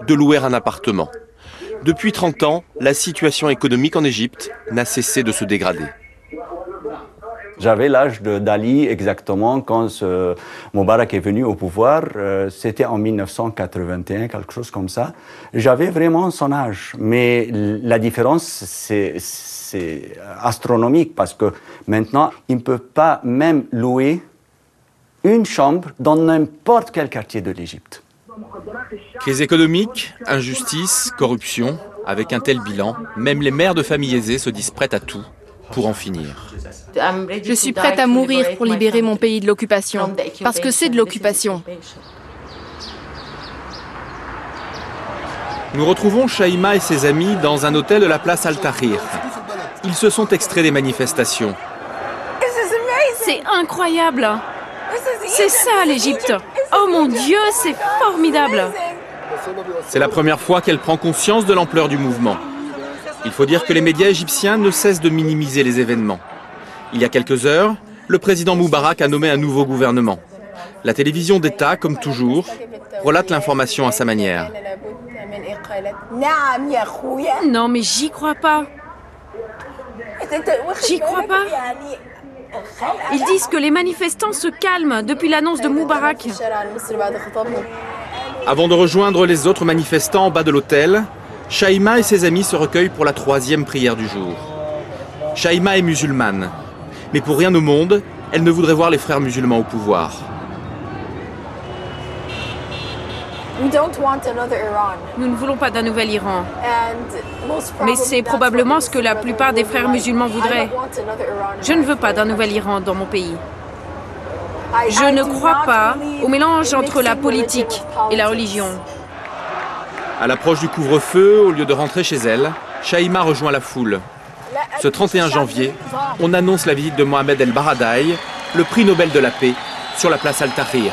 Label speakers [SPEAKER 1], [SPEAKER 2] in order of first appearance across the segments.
[SPEAKER 1] de louer un appartement. Depuis 30 ans, la situation économique en Égypte n'a cessé de se dégrader.
[SPEAKER 2] J'avais l'âge d'Ali exactement quand Moubarak est venu au pouvoir. C'était en 1981, quelque chose comme ça. J'avais vraiment son âge. Mais la différence, c'est astronomique parce que maintenant, il ne peut pas même louer une chambre dans n'importe quel quartier de l'Égypte.
[SPEAKER 1] Crise économique, injustice, corruption. Avec un tel bilan, même les mères de familles aisées se disent prêtes à tout pour en finir.
[SPEAKER 3] Je suis prête à mourir pour libérer mon pays de l'occupation, parce que c'est de l'occupation.
[SPEAKER 1] Nous retrouvons Shaima et ses amis dans un hôtel de la place Al-Tahrir. Ils se sont extraits des manifestations.
[SPEAKER 3] C'est incroyable! C'est ça l'Égypte! Oh mon Dieu, c'est formidable!
[SPEAKER 1] C'est la première fois qu'elle prend conscience de l'ampleur du mouvement. Il faut dire que les médias égyptiens ne cessent de minimiser les événements. Il y a quelques heures, le président Moubarak a nommé un nouveau gouvernement. La télévision d'État, comme toujours, relate l'information à sa manière.
[SPEAKER 3] Non mais j'y crois pas. J'y crois pas. Ils disent que les manifestants se calment depuis l'annonce de Moubarak.
[SPEAKER 1] Avant de rejoindre les autres manifestants en bas de l'hôtel, Shaima et ses amis se recueillent pour la 3e prière du jour. Shaima est musulmane, mais pour rien au monde, elle ne voudrait voir les frères musulmans au pouvoir.
[SPEAKER 3] Nous ne voulons pas d'un nouvel Iran. Mais c'est probablement ce que la plupart des frères musulmans voudraient. Je ne veux pas d'un nouvel Iran dans mon pays. Je ne crois pas au mélange entre la politique et la religion.
[SPEAKER 1] À l'approche du couvre-feu, au lieu de rentrer chez elle, Shaima rejoint la foule. Ce 31 janvier, on annonce la visite de Mohamed El Baradei, le prix Nobel de la paix, sur la place Al-Tahrir.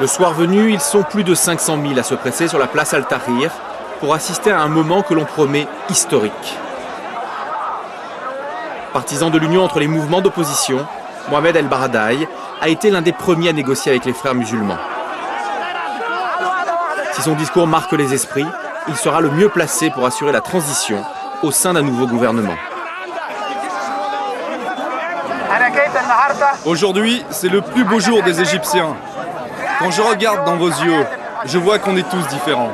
[SPEAKER 1] Le soir venu, ils sont plus de 500 000 à se presser sur la place Al-Tahrir pour assister à un moment que l'on promet historique. Partisan de l'union entre les mouvements d'opposition, Mohamed El Baradei a été l'un des premiers à négocier avec les frères musulmans. Si son discours marque les esprits, il sera le mieux placé pour assurer la transition au sein d'un nouveau gouvernement.
[SPEAKER 4] Aujourd'hui, c'est le plus beau jour des Égyptiens. Quand je regarde dans vos yeux, je vois qu'on est tous différents.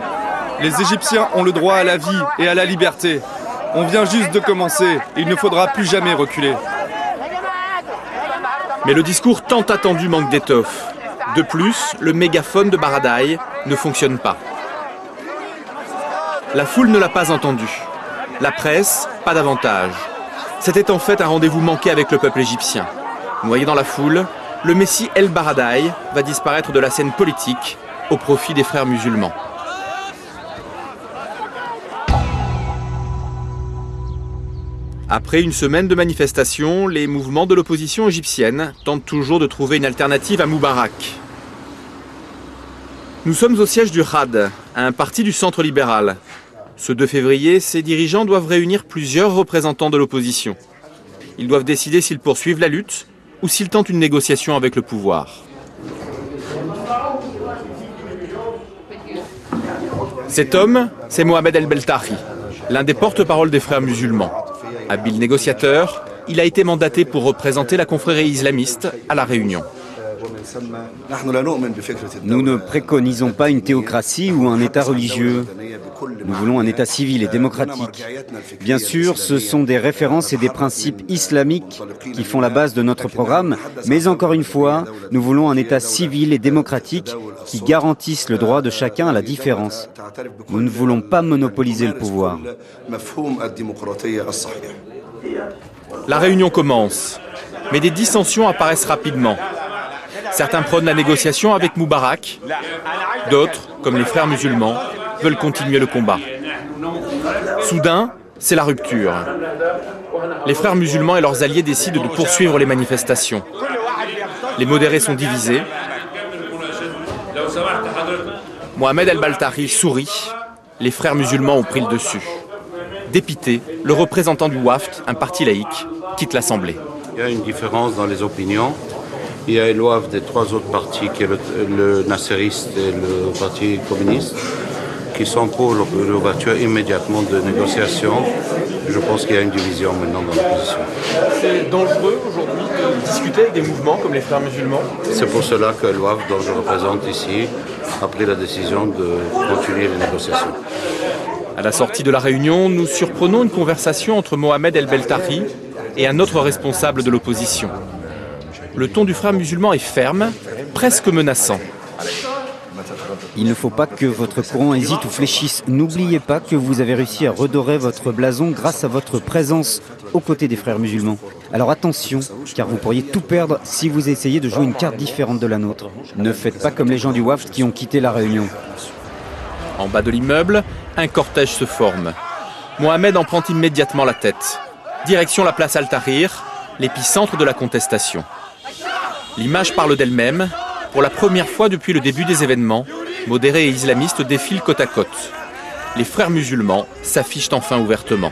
[SPEAKER 4] Les Égyptiens ont le droit à la vie et à la liberté. On vient juste de commencer, il ne faudra plus jamais reculer.
[SPEAKER 1] Mais le discours tant attendu manque d'étoffe. De plus, le mégaphone de Baradei ne fonctionne pas. La foule ne l'a pas entendu. La presse, pas davantage. C'était en fait un rendez-vous manqué avec le peuple égyptien. Noyé dans la foule, le Messie El Baradei va disparaître de la scène politique au profit des frères musulmans. Après une semaine de manifestations, les mouvements de l'opposition égyptienne tentent toujours de trouver une alternative à Moubarak. Nous sommes au siège du Had, un parti du centre libéral. Ce 2 février, ses dirigeants doivent réunir plusieurs représentants de l'opposition. Ils doivent décider s'ils poursuivent la lutte ou s'ils tentent une négociation avec le pouvoir. Cet homme, c'est Mohamed El Beltahi, l'un des porte-parole des frères musulmans. Habile négociateur, il a été mandaté pour représenter la confrérie islamiste à La Réunion.
[SPEAKER 5] Nous ne préconisons pas une théocratie ou un État religieux. Nous voulons un État civil et démocratique. Bien sûr, ce sont des références et des principes islamiques qui font la base de notre programme, mais encore une fois, nous voulons un État civil et démocratique qui garantisse le droit de chacun à la différence. Nous ne voulons pas monopoliser le pouvoir.
[SPEAKER 1] La réunion commence, mais des dissensions apparaissent rapidement. Certains prônent la négociation avec Moubarak, d'autres, comme les frères musulmans, veulent continuer le combat. Soudain, c'est la rupture. Les frères musulmans et leurs alliés décident de poursuivre les manifestations. Les modérés sont divisés. Mohamed El Baradei sourit. Les frères musulmans ont pris le dessus. Dépité, le représentant du Wafd, un parti laïque, quitte l'Assemblée.
[SPEAKER 6] Il y a une différence dans les opinions. Il y a le WAF des trois autres partis, qui est le Nasseriste et le Parti communiste, qui sont pour l'ouverture immédiatement de négociations. Je pense qu'il y a une division maintenant dans l'opposition.
[SPEAKER 1] C'est dangereux aujourd'hui de discuter avec des mouvements comme les Frères musulmans?
[SPEAKER 6] C'est pour cela que le WAF, dont je représente ici, a pris la décision de continuer les négociations.
[SPEAKER 1] À la sortie de la réunion, nous surprenons une conversation entre Mohamed El Beltahi et un autre responsable de l'opposition. Le ton du Frère musulman est ferme, presque menaçant.
[SPEAKER 5] Il ne faut pas que votre courant hésite ou fléchisse. N'oubliez pas que vous avez réussi à redorer votre blason grâce à votre présence aux côtés des Frères musulmans. Alors attention, car vous pourriez tout perdre si vous essayez de jouer une carte différente de la nôtre. Ne faites pas comme les gens du WAF qui ont quitté la réunion.
[SPEAKER 1] En bas de l'immeuble, un cortège se forme. Mohamed en prend immédiatement la tête. Direction la place Al-Tahrir, l'épicentre de la contestation. L'image parle d'elle-même. Pour la première fois depuis le début des événements, modérés et islamistes défilent côte à côte. Les Frères musulmans s'affichent enfin ouvertement.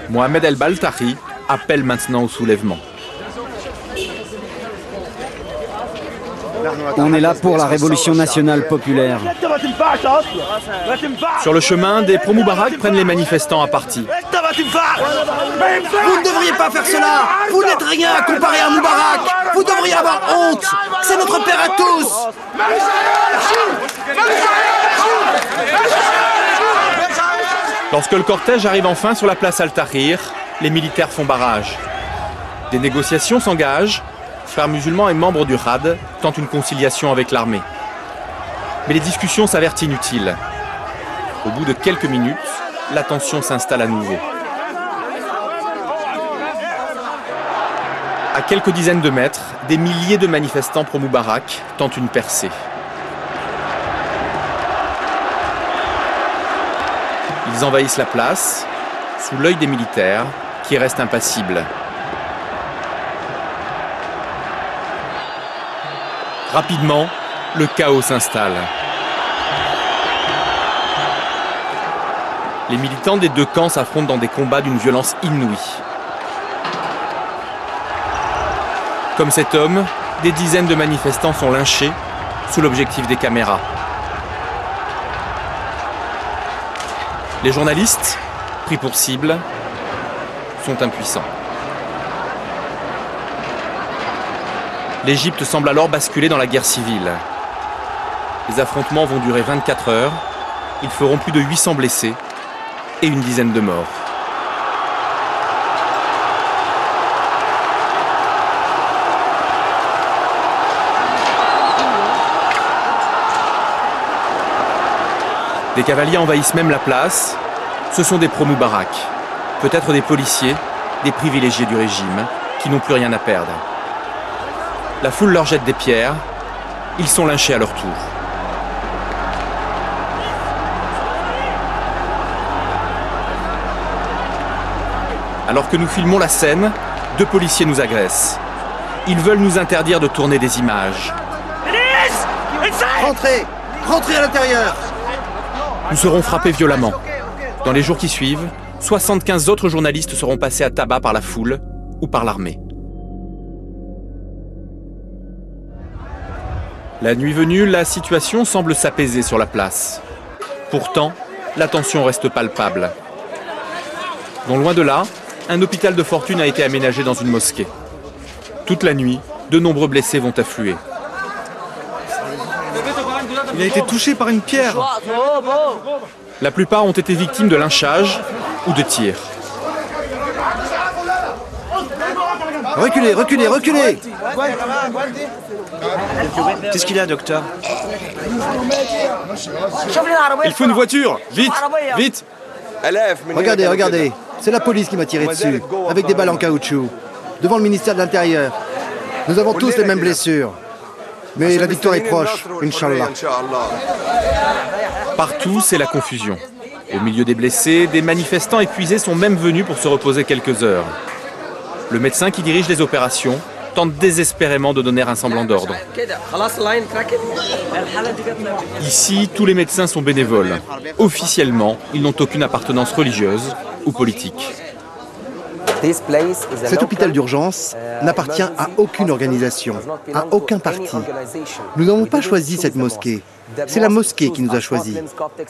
[SPEAKER 1] Mohamed El Beltahi appelle maintenant au soulèvement.
[SPEAKER 5] On est là pour la révolution nationale populaire.
[SPEAKER 1] Sur le chemin, des pro-Moubarak prennent les manifestants à partie.
[SPEAKER 7] Vous ne devriez pas faire cela. Vous n'êtes rien comparé à Moubarak. Vous devriez avoir honte. C'est notre père à tous.
[SPEAKER 1] Lorsque le cortège arrive enfin sur la place Al-Tahrir, les militaires font barrage. Des négociations s'engagent. Frères musulmans et membres du RAD tentent une conciliation avec l'armée. Mais les discussions s'avèrent inutiles. Au bout de quelques minutes, la tension s'installe à nouveau. À quelques dizaines de mètres, des milliers de manifestants pro-Moubarak tentent une percée. Ils envahissent la place, sous l'œil des militaires, qui restent impassibles. Rapidement, le chaos s'installe. Les militants des deux camps s'affrontent dans des combats d'une violence inouïe. Comme cet homme, des dizaines de manifestants sont lynchés sous l'objectif des caméras. Les journalistes, pris pour cible, sont impuissants. L'Égypte semble alors basculer dans la guerre civile. Les affrontements vont durer 24 heures. Ils feront plus de 800 blessés et une dizaine de morts. Des cavaliers envahissent même la place. Ce sont des pro-Moubarak, peut-être des policiers, des privilégiés du régime, qui n'ont plus rien à perdre. La foule leur jette des pierres, ils sont lynchés à leur tour. Alors que nous filmons la scène, deux policiers nous agressent. Ils veulent nous interdire de tourner des images.
[SPEAKER 7] Rentrez. Rentrez à l'intérieur.
[SPEAKER 1] Nous serons frappés violemment. Dans les jours qui suivent, 75 autres journalistes seront passés à tabac par la foule ou par l'armée. La nuit venue, la situation semble s'apaiser sur la place. Pourtant, la tension reste palpable. Non loin de là, un hôpital de fortune a été aménagé dans une mosquée. Toute la nuit, de nombreux blessés vont affluer.
[SPEAKER 4] Il a été touché par une pierre.
[SPEAKER 1] La plupart ont été victimes de lynchage ou de tirs.
[SPEAKER 7] Reculez, reculez, reculez.
[SPEAKER 8] Qu'est-ce qu'il a, docteur?
[SPEAKER 4] Il faut une voiture. Vite, vite.
[SPEAKER 7] Regardez, regardez. C'est la police qui m'a tiré dessus, avec des balles en caoutchouc, devant le ministère de l'Intérieur. Nous avons tous les mêmes blessures. Mais la victoire est proche, Inch'Allah.
[SPEAKER 1] Partout, c'est la confusion. Au milieu des blessés, des manifestants épuisés sont même venus pour se reposer quelques heures. Le médecin qui dirige les opérations tente désespérément de donner un semblant d'ordre. Ici, tous les médecins sont bénévoles. Officiellement, ils n'ont aucune appartenance religieuse ou politique.
[SPEAKER 7] Cet hôpital d'urgence n'appartient à aucune organisation, à aucun parti. Nous n'avons pas choisi cette mosquée. C'est la mosquée qui nous a choisis.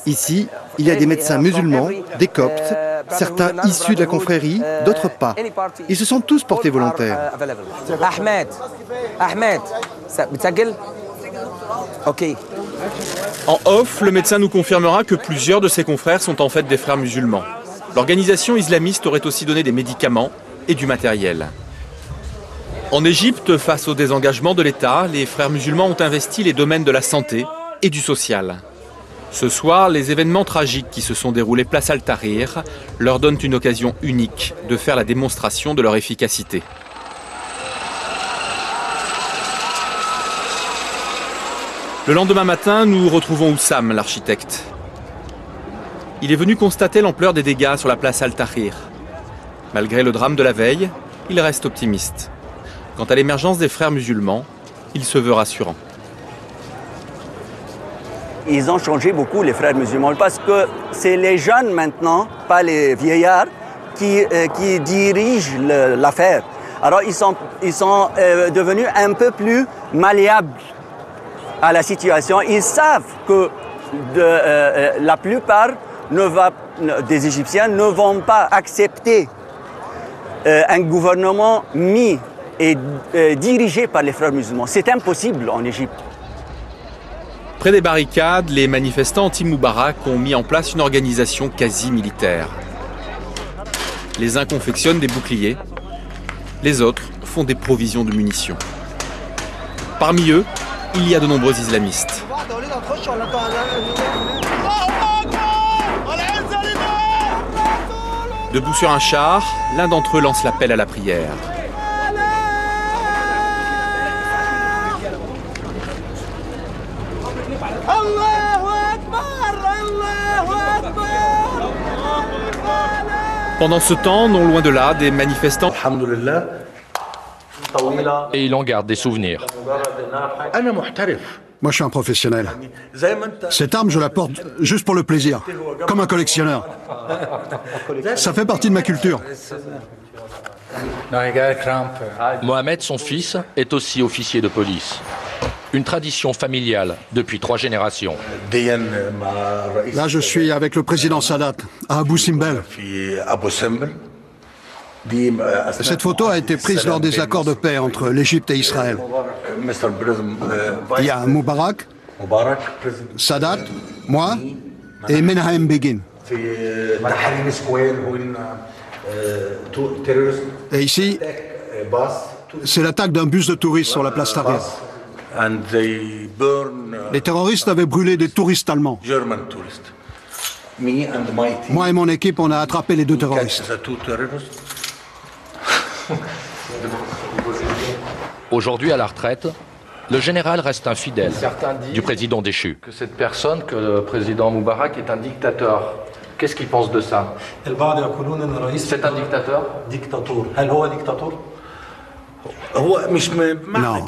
[SPEAKER 7] Ici, il y a des médecins musulmans, des coptes, certains issus de la confrérie, d'autres pas. Ils se sont tous portés volontaires.
[SPEAKER 1] En off, le médecin nous confirmera que plusieurs de ses confrères sont en fait des frères musulmans. L'organisation islamiste aurait aussi donné des médicaments et du matériel. En Égypte, face au désengagement de l'État, les frères musulmans ont investi les domaines de la santé et du social. Ce soir, les événements tragiques qui se sont déroulés place Al-Tahrir leur donnent une occasion unique de faire la démonstration de leur efficacité. Le lendemain matin, nous retrouvons Oussam, l'architecte. Il est venu constater l'ampleur des dégâts sur la place Al-Tahrir. Malgré le drame de la veille, il reste optimiste. Quant à l'émergence des frères musulmans, il se veut rassurant.
[SPEAKER 2] Ils ont changé beaucoup, les frères musulmans, parce que c'est les jeunes maintenant, pas les vieillards, qui dirigent l'affaire. Alors ils sont devenus un peu plus malléables à la situation. Ils savent que la plupart des Égyptiens ne vont pas accepter un gouvernement mis et dirigé par les frères musulmans. C'est impossible en Égypte.
[SPEAKER 1] Près des barricades, les manifestants anti-Moubarak ont mis en place une organisation quasi militaire. Les uns confectionnent des boucliers, les autres font des provisions de munitions. Parmi eux, il y a de nombreux islamistes. Debout sur un char, l'un d'entre eux lance l'appel à la prière. Pendant ce temps, non loin de là, des manifestants...
[SPEAKER 8] Et il en garde des souvenirs.
[SPEAKER 9] Moi, je suis un professionnel. Cette arme, je la porte juste pour le plaisir, comme un collectionneur. Ça fait partie de ma culture.
[SPEAKER 8] Mohamed, son fils, est aussi officier de police. Une tradition familiale depuis 3 générations.
[SPEAKER 9] Là, je suis avec le président Sadat, à Abu Simbel. Cette photo a été prise lors des accords de paix entre l'Égypte et Israël. Il y a Moubarak, Sadat, moi et Menahem Begin. Et ici, c'est l'attaque d'un bus de touristes sur la place Tahrir. Les terroristes avaient brûlé des touristes allemands. Moi et mon équipe, on a attrapé les 2 terroristes.
[SPEAKER 8] Aujourd'hui à la retraite, le général reste un fidèle du président déchu.
[SPEAKER 10] Que cette personne, que le président Moubarak est un dictateur. Qu'est-ce qu'il pense de ça? C'est un dictateur?
[SPEAKER 9] Non,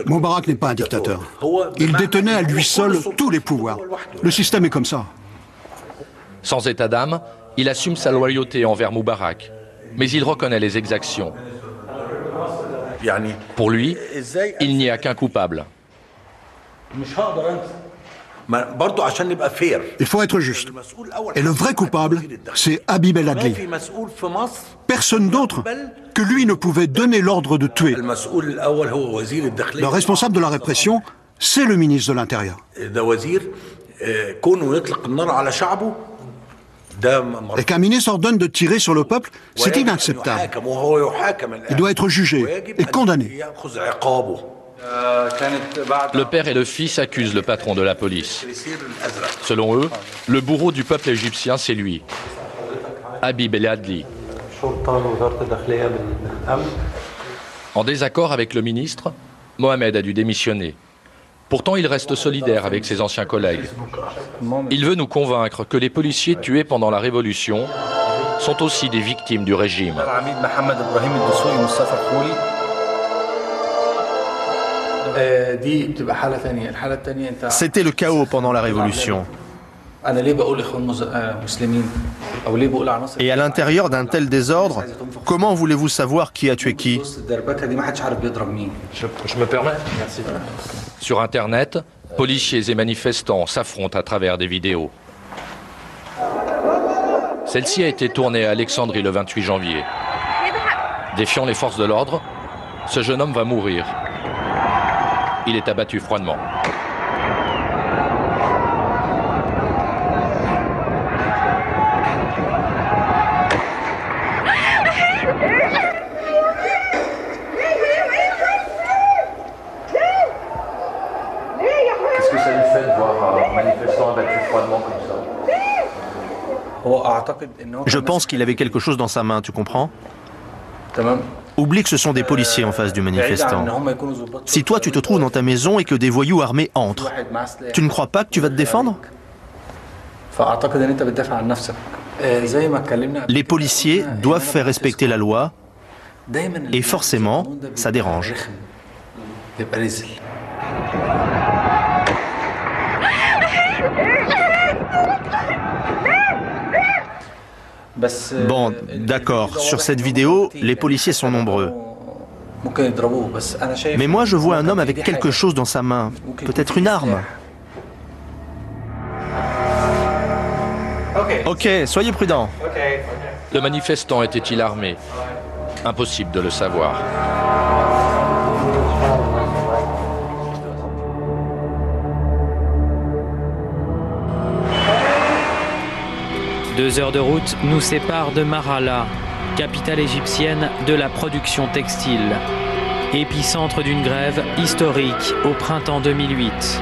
[SPEAKER 9] Moubarak n'est pas un dictateur. Il détenait à lui seul tous les pouvoirs. Le système est comme ça.
[SPEAKER 8] Sans état d'âme, il assume sa loyauté envers Moubarak, mais il reconnaît les exactions. Pour lui, il n'y a qu'un coupable.
[SPEAKER 9] Il faut être juste. Et le vrai coupable, c'est Habib El Adli. Personne d'autre que lui ne pouvait donner l'ordre de tuer. Le responsable de la répression, c'est le ministre de l'Intérieur. Et qu'un ministre ordonne de tirer sur le peuple, c'est inacceptable. Il doit être jugé et condamné.
[SPEAKER 8] Le père et le fils accusent le patron de la police. Selon eux, le bourreau du peuple égyptien, c'est lui, Habib El Adli. En désaccord avec le ministre, Mohamed a dû démissionner. Pourtant, il reste solidaire avec ses anciens collègues. Il veut nous convaincre que les policiers tués pendant la Révolution sont aussi des victimes du régime.
[SPEAKER 11] C'était le chaos pendant la Révolution. Et à l'intérieur d'un tel désordre, comment voulez-vous savoir qui a tué qui?
[SPEAKER 8] Je me permets. Merci. Sur Internet, policiers et manifestants s'affrontent à travers des vidéos. Celle-ci a été tournée à Alexandrie le 28 janvier. Défiant les forces de l'ordre, ce jeune homme va mourir. Il est abattu froidement. Qu'est-ce que ça lui fait de voir un manifestant abattu froidement comme ça?
[SPEAKER 11] Je pense qu'il avait quelque chose dans sa main, tu comprends? Oublie que ce sont des policiers en face du manifestant. Si toi tu te trouves dans ta maison et que des voyous armés entrent, tu ne crois pas que tu vas te défendre? Les policiers doivent faire respecter la loi et forcément, ça dérange. Bon, d'accord, sur cette vidéo, les policiers sont nombreux. Mais moi, je vois un homme avec quelque chose dans sa main, peut-être une arme. Ok, soyez prudents.
[SPEAKER 8] Le manifestant était-il armé? Impossible de le savoir.
[SPEAKER 12] Deux heures de route nous séparent de Marhala, capitale égyptienne de la production textile, épicentre d'une grève historique au printemps 2008.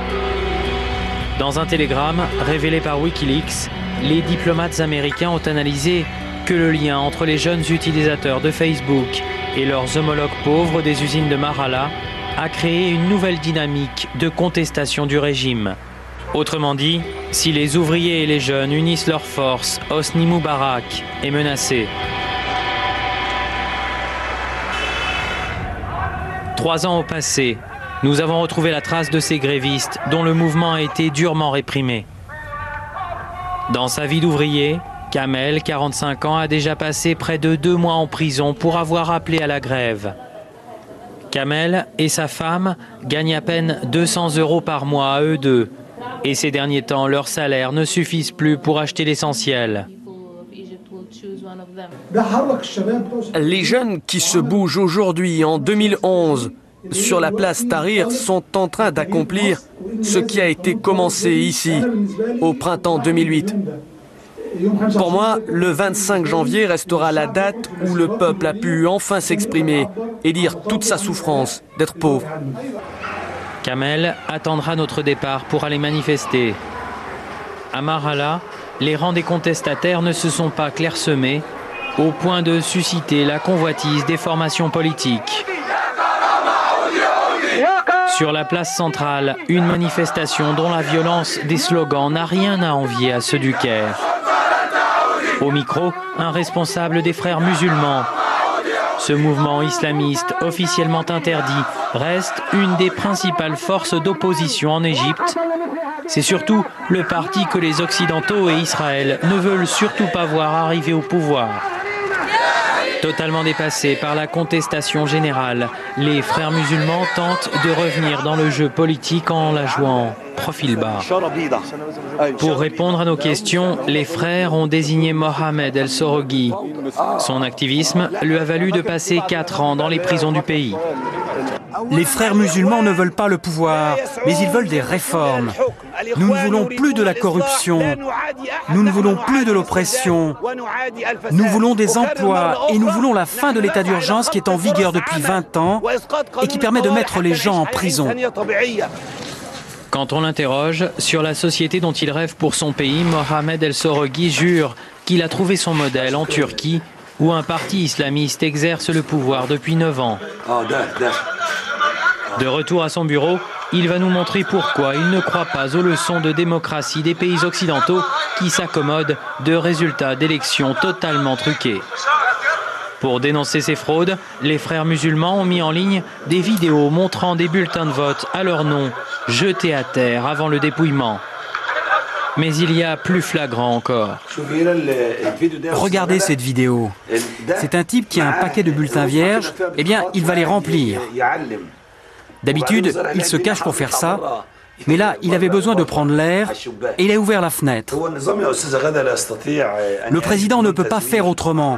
[SPEAKER 12] Dans un télégramme révélé par Wikileaks, les diplomates américains ont analysé que le lien entre les jeunes utilisateurs de Facebook et leurs homologues pauvres des usines de Marhala a créé une nouvelle dynamique de contestation du régime. Autrement dit, si les ouvriers et les jeunes unissent leurs forces, Hosni Moubarak est menacé. 3 ans au passé, nous avons retrouvé la trace de ces grévistes dont le mouvement a été durement réprimé. Dans sa vie d'ouvrier, Kamel, 45 ans, a déjà passé près de 2 mois en prison pour avoir appelé à la grève. Kamel et sa femme gagnent à peine 200 € par mois à eux deux. Et ces derniers temps, leurs salaires ne suffisent plus pour acheter l'essentiel.
[SPEAKER 13] Les jeunes qui se bougent aujourd'hui, en 2011, sur la place Tahrir, sont en train d'accomplir ce qui a été commencé ici, au printemps 2008. Pour moi, le 25 janvier restera la date où le peuple a pu enfin s'exprimer et dire toute sa souffrance d'être pauvre.
[SPEAKER 12] Kamel attendra notre départ pour aller manifester. À Marhala, les rangs des contestataires ne se sont pas clairsemés au point de susciter la convoitise des formations politiques. Sur la place centrale, une manifestation dont la violence des slogans n'a rien à envier à ceux du Caire. Au micro, un responsable des frères musulmans. Ce mouvement islamiste, officiellement interdit, reste une des principales forces d'opposition en Égypte. C'est surtout le parti que les Occidentaux et Israël ne veulent surtout pas voir arriver au pouvoir. Totalement dépassés par la contestation générale, les frères musulmans tentent de revenir dans le jeu politique en la jouant profil bas. Pour répondre à nos questions, les frères ont désigné Mohamed El-Soroghi. Son activisme lui a valu de passer 4 ans dans les prisons du pays.
[SPEAKER 14] Les frères musulmans ne veulent pas le pouvoir, mais ils veulent des réformes. Nous ne voulons plus de la corruption, nous ne voulons plus de l'oppression, nous voulons des emplois et nous voulons la fin de l'état d'urgence qui est en vigueur depuis 20 ans et qui permet de mettre les gens en prison.
[SPEAKER 12] Quand on l'interroge sur la société dont il rêve pour son pays, Mohamed El-Soroghi jure qu'il a trouvé son modèle en Turquie, où un parti islamiste exerce le pouvoir depuis 9 ans. De retour à son bureau, il va nous montrer pourquoi il ne croit pas aux leçons de démocratie des pays occidentaux qui s'accommodent de résultats d'élections totalement truqués. Pour dénoncer ces fraudes, les frères musulmans ont mis en ligne des vidéos montrant des bulletins de vote à leur nom, jetés à terre avant le dépouillement. Mais il y a plus flagrant encore.
[SPEAKER 14] Regardez cette vidéo. C'est un type qui a un paquet de bulletins vierges. Eh bien, il va les remplir. D'habitude, il se cache pour faire ça. Mais là, il avait besoin de prendre l'air et il a ouvert la fenêtre. Le président ne peut pas faire autrement.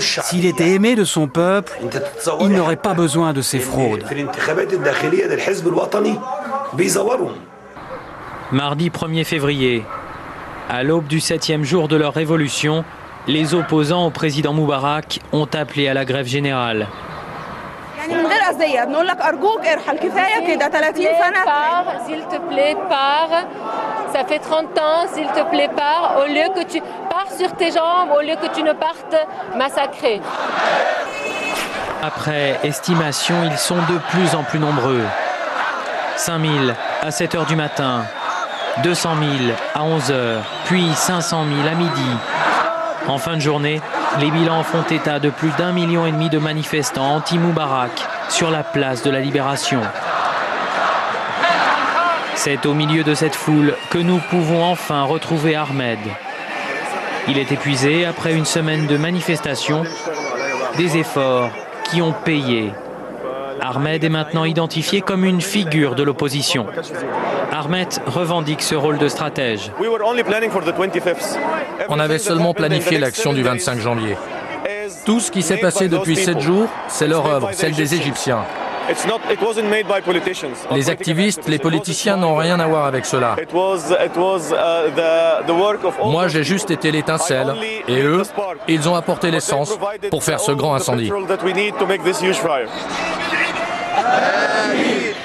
[SPEAKER 14] S'il était aimé de son peuple, il n'aurait pas besoin de ces fraudes.
[SPEAKER 12] Mardi 1er février, à l'aube du 7e jour de leur révolution, les opposants au président Moubarak ont appelé à la grève générale.
[SPEAKER 15] S'il te plaît, pars. Ça fait 30 ans, s'il te plaît, pars. Au lieu que tu pars sur tes jambes, au lieu que tu ne partes massacré.
[SPEAKER 12] Après estimation, ils sont de plus en plus nombreux. 5 000 à 7 h du matin, 200 000 à 11 h, puis 500 000 à midi. En fin de journée, les bilans font état de plus d'1,5 million de manifestants anti-Moubarak sur la place de la Libération. C'est au milieu de cette foule que nous pouvons enfin retrouver Ahmed. Il est épuisé après une semaine de manifestations, des efforts qui ont payé. Ahmed est maintenant identifié comme une figure de l'opposition. Ahmed revendique ce rôle de stratège.
[SPEAKER 8] On avait seulement planifié l'action du 25 janvier. Tout ce qui s'est passé depuis 7 jours, c'est leur œuvre, celle des Égyptiens. Les activistes, les politiciens n'ont rien à voir avec cela. Moi, j'ai juste été l'étincelle. Et eux, ils ont apporté l'essence pour faire ce grand incendie.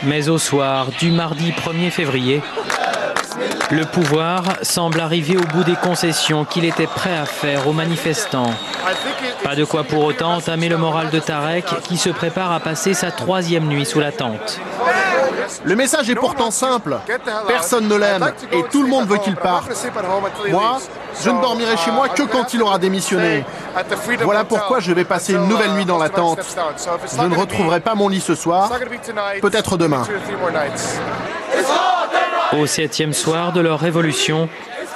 [SPEAKER 12] Mais au soir du mardi 1er février, le pouvoir semble arriver au bout des concessions qu'il était prêt à faire aux manifestants. Pas de quoi pour autant entamer le moral de Tarek qui se prépare à passer sa 3e nuit sous la tente.
[SPEAKER 16] Le message est pourtant simple. Personne ne l'aime et tout le monde veut qu'il parte. Moi, je ne dormirai chez moi que quand il aura démissionné. Voilà pourquoi je vais passer une nouvelle nuit dans la tente. Je ne retrouverai pas mon lit ce soir, peut-être demain.
[SPEAKER 12] Au 7e soir de leur révolution,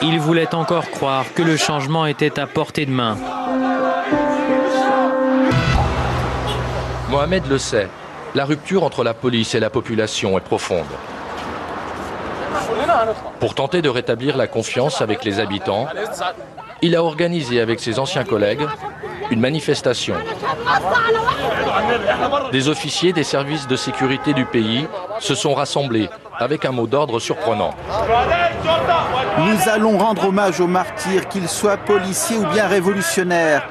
[SPEAKER 12] ils voulaient encore croire que le changement était à portée de main.
[SPEAKER 8] Mohamed le sait, la rupture entre la police et la population est profonde. Pour tenter de rétablir la confiance avec les habitants, il a organisé avec ses anciens collègues une manifestation. Des officiers des services de sécurité du pays se sont rassemblés avec un mot d'ordre surprenant.
[SPEAKER 17] Nous allons rendre hommage aux martyrs, qu'ils soient policiers ou bien révolutionnaires.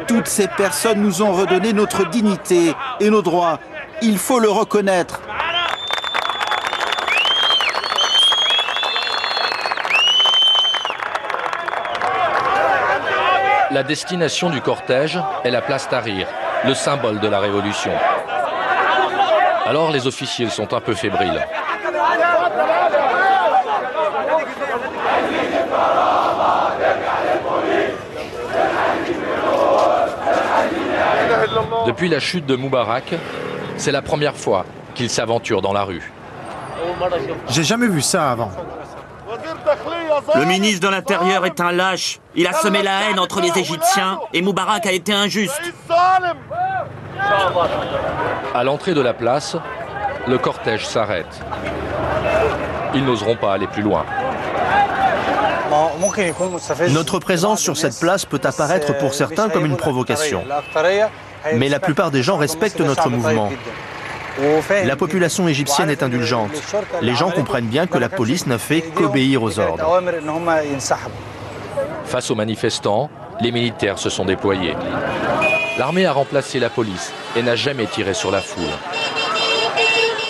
[SPEAKER 17] Toutes ces personnes nous ont redonné notre dignité et nos droits. Il faut le reconnaître.
[SPEAKER 8] La destination du cortège est la place Tahrir, le symbole de la révolution. Alors les officiers sont un peu fébriles. Depuis la chute de Moubarak, c'est la première fois qu'il s'aventure dans la rue.
[SPEAKER 9] J'ai jamais vu ça avant.
[SPEAKER 18] Le ministre de l'Intérieur est un lâche. Il a semé la haine entre les Égyptiens et Moubarak a été injuste.
[SPEAKER 8] À l'entrée de la place, le cortège s'arrête. Ils n'oseront pas aller plus loin.
[SPEAKER 11] Notre présence sur cette place peut apparaître pour certains comme une provocation. Mais la plupart des gens respectent notre mouvement. La population égyptienne est indulgente. Les gens comprennent bien que la police n'a fait qu'obéir aux ordres.
[SPEAKER 8] Face aux manifestants, les militaires se sont déployés. L'armée a remplacé la police et n'a jamais tiré sur la foule.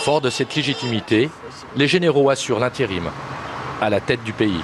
[SPEAKER 8] Fort de cette légitimité, les généraux assurent l'intérim à la tête du pays.